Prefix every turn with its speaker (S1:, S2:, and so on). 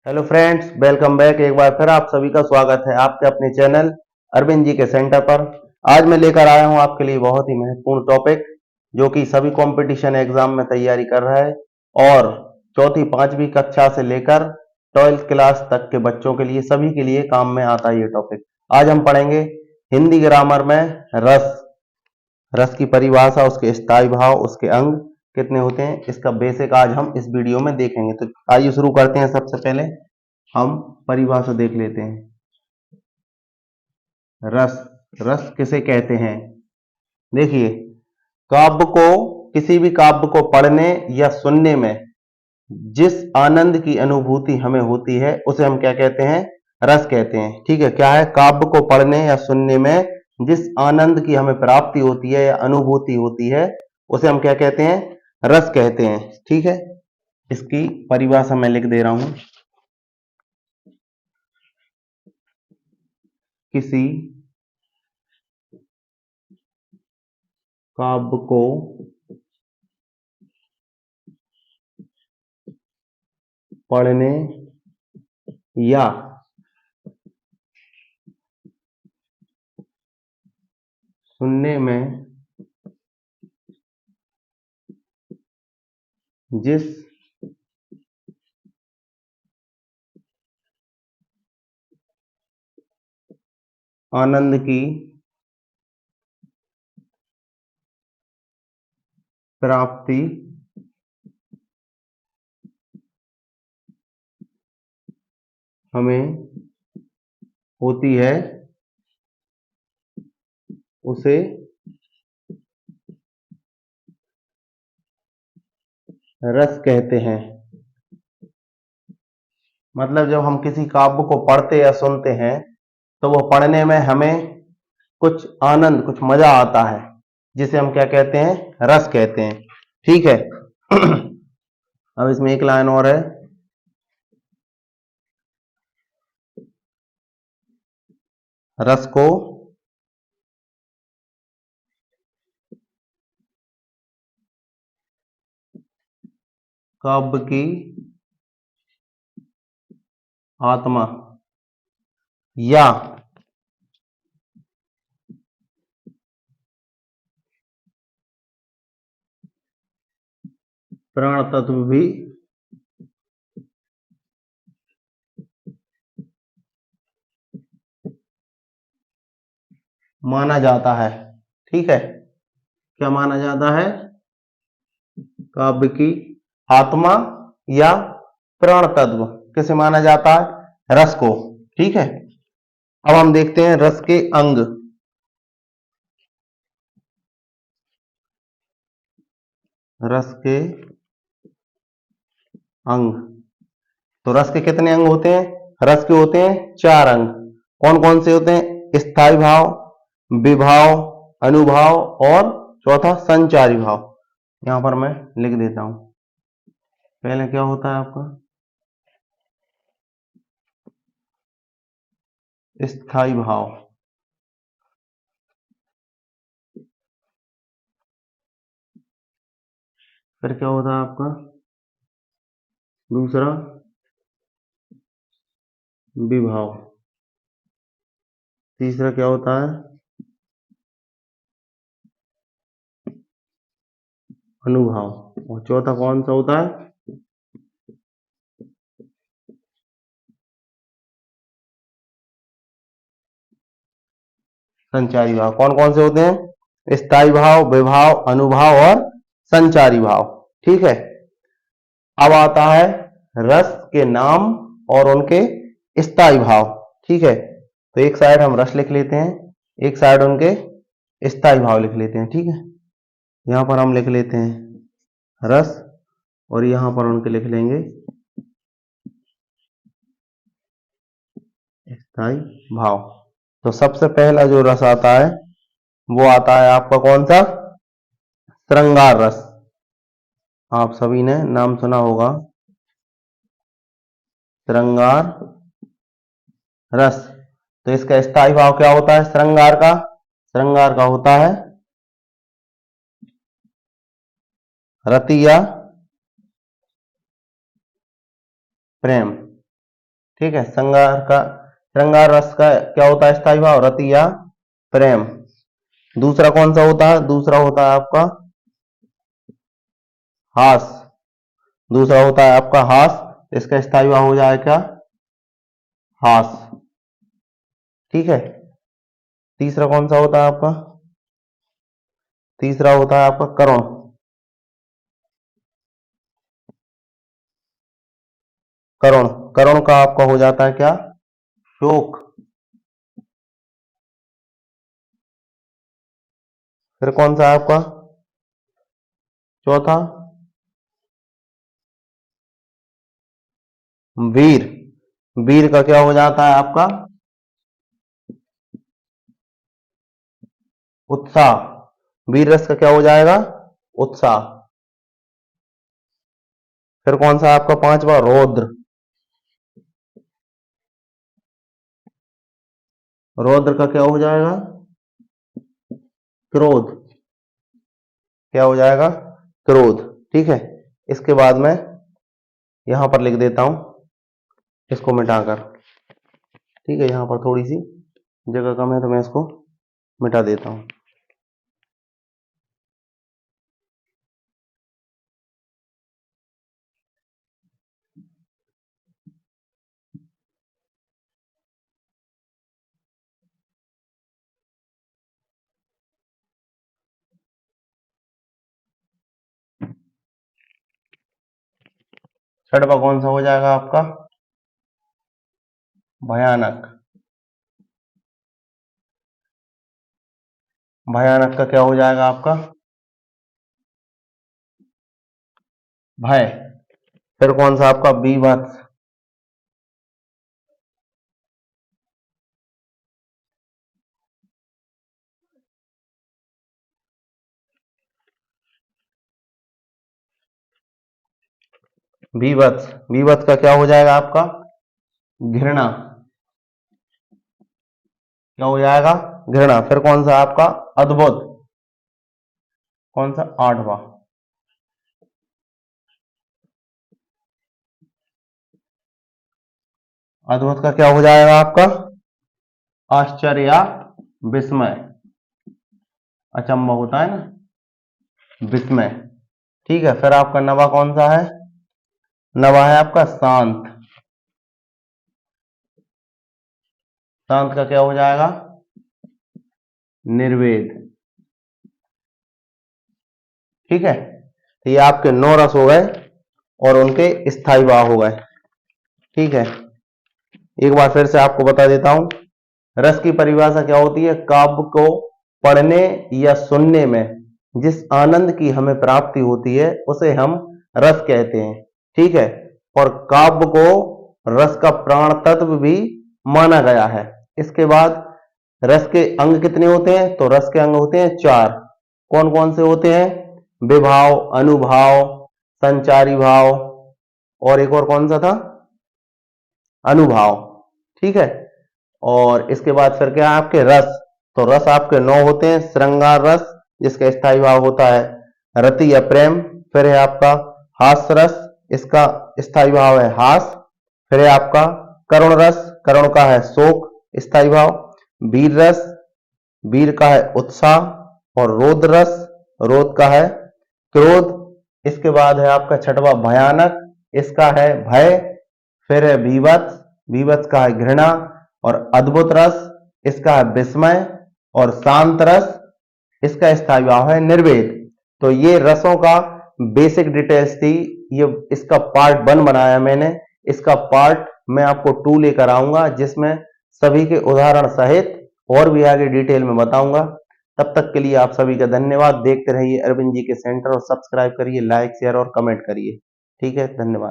S1: Hello friends, welcome back. एक बार फिर आप सभी का स्वागत है आपके अपने चैनल अरविंद जी के सेंटर पर। आज मैं लेकर आया हूं आपके लिए बहुत ही महत्वपूर्ण टॉपिक, जो कि सभी कंपटीशन एग्जाम में तैयारी कर रहा है और चौथी पांचवी कक्षा से लेकर 12th क्लास तक के बच्चों के लिए, सभी के लिए काम में आता है ये टॉपिक। आज हम पढ़ेंगे हिंदी ग्रामर में रस। रस की परिभाषा, उसके स्थायी भाव, उसके अंग कितने होते हैं, इसका बेसिक आज हम इस वीडियो में देखेंगे। तो आइए शुरू करते हैं। सबसे पहले हम परिभाषा देख लेते हैं। रस, रस किसे कहते हैं? देखिए, काव्य को, किसी भी काव्य को पढ़ने या सुनने में जिस आनंद की अनुभूति हमें होती है उसे हम क्या कहते हैं? रस कहते हैं। ठीक है, क्या है? काव्य को पढ़ने या सुनने में जिस आनंद की हमें प्राप्ति होती है या अनुभूति होती है उसे हम क्या कहते हैं? रस कहते हैं। ठीक है, इसकी परिभाषा मैं लिख दे रहा हूं। किसी काव्य को पढ़ने या सुनने में जिस आनंद की प्राप्ति हमें होती है उसे रस कहते हैं। मतलब जब हम किसी काव्य को पढ़ते या सुनते हैं तो वो पढ़ने में हमें कुछ आनंद, कुछ मजा आता है, जिसे हम क्या कहते हैं? रस कहते हैं। ठीक है। अब इसमें एक लाइन और है। रस को काव्य की आत्मा या प्राण तत्व भी माना जाता है। ठीक है, क्या माना जाता है? काव्य की आत्मा या प्राण तत्व किसे माना जाता है? रस को। ठीक है, अब हम देखते हैं रस के अंग। रस के अंग, तो रस के कितने अंग होते हैं? रस के होते हैं 4 अंग। कौन कौन से होते हैं? स्थायी भाव, विभाव, अनुभाव और चौथा संचारी भाव। यहां पर मैं लिख देता हूं। पहले क्या होता है आपका? स्थायी भाव। फिर क्या होता है आपका? दूसरा विभाव। तीसरा क्या होता है? अनुभव। और चौथा कौन सा होता है? संचारी भाव। कौन कौन से होते हैं? स्थायी भाव, विभाव, अनुभाव और संचारी भाव। ठीक है, अब आता है रस के नाम और उनके स्थायी भाव। ठीक है, तो एक साइड हम रस लिख लेते हैं, एक साइड उनके स्थायी भाव लिख लेते हैं। ठीक है, यहां पर हम लिख लेते हैं रस और यहां पर उनके लिख लेंगे स्थायी भाव। तो सबसे पहला जो रस आता है वो आता है आपका कौन सा? श्रृंगार रस। आप सभी ने नाम सुना होगा, श्रृंगार रस। तो इसका स्थायी भाव क्या होता है श्रृंगार का? श्रृंगार का होता है रति या प्रेम। ठीक है। श्रृंगार रस का क्या होता है स्थायी भाव? रति या प्रेम। दूसरा कौन सा होता है? दूसरा होता है आपका हास। दूसरा होता है आपका हास, इसका स्थायी भाव हो जाएगा क्या? हास। ठीक है। तीसरा कौन सा होता है आपका? तीसरा होता है आपका करुण। करुण, करुण का आपका हो जाता है क्या? शोक। फिर कौन सा है आपका चौथा? वीर। वीर का क्या हो जाता है आपका? उत्साह। वीर रस का क्या हो जाएगा? उत्साह। फिर कौन सा आपका पांचवा? रौद्र। रौद्र का क्या हो जाएगा? क्रोध। क्या हो जाएगा? क्रोध। ठीक है। इसके बाद में यहां पर लिख देता हूं इसको मिटाकर। ठीक है, यहां पर थोड़ी सी जगह कम है तो मैं इसको मिटा देता हूं। छठवा कौन सा हो जाएगा आपका? भयानक। भयानक का क्या हो जाएगा आपका? भय। फिर कौन सा आपका? बीभत्स। बीभत्स। बीभत्स का क्या हो जाएगा आपका? घृणा। क्या हो जाएगा? घृणा। फिर कौन सा आपका? अद्भुत। कौन सा? आठवां। अद्भुत का क्या हो जाएगा आपका? आश्चर्य या विस्मय। अचंभव होता है ना, विस्मय। ठीक है। फिर आपका नवा कौन सा है? नवा है आपका शांत। शांत का क्या हो जाएगा? निर्वेद। ठीक है। तो ये आपके 9 रस हो गए और उनके स्थायी भाव हो गए। ठीक है। एक बार फिर से आपको बता देता हूं, रस की परिभाषा क्या होती है? काव्य को पढ़ने या सुनने में जिस आनंद की हमें प्राप्ति होती है उसे हम रस कहते हैं। ठीक है। और काव्य को रस का प्राण तत्व भी माना गया है। इसके बाद रस के अंग कितने होते हैं? तो रस के अंग होते हैं 4। कौन कौन से होते हैं? विभाव, अनुभाव, संचारी भाव, और एक और कौन सा था? अनुभाव। ठीक है। और इसके बाद फिर क्या है आपके रस? तो रस आपके 9 होते हैं। श्रृंगार रस जिसका स्थायी भाव होता है रति या प्रेम। फिर है आपका हास्य रस, इसका स्थायी भाव है हास। फिर है आपका करुण रस, करुण का है शोक स्थायी भाव। वीर रस, वीर का है उत्साह। और रौद्र रस, रौद्र का है क्रोध। इसके बाद है आपका छठवा भयानक, इसका है भय। फिर है बीभत्स, बीभत्स का है घृणा। और अद्भुत रस, इसका है विस्मय। और शांत रस, इसका स्थायी भाव है निर्वेद। तो ये रसों का बेसिक डिटेल्स थी। ये इसका पार्ट 1 बनाया मैंने। इसका पार्ट मैं आपको 2 लेकर आऊंगा जिसमें सभी के उदाहरण सहित और भी आगे डिटेल में बताऊंगा। तब तक के लिए आप सभी का धन्यवाद। देखते रहिए अरविंद जी के सेंटर और सब्सक्राइब करिए, लाइक शेयर और कमेंट करिए। ठीक है, धन्यवाद।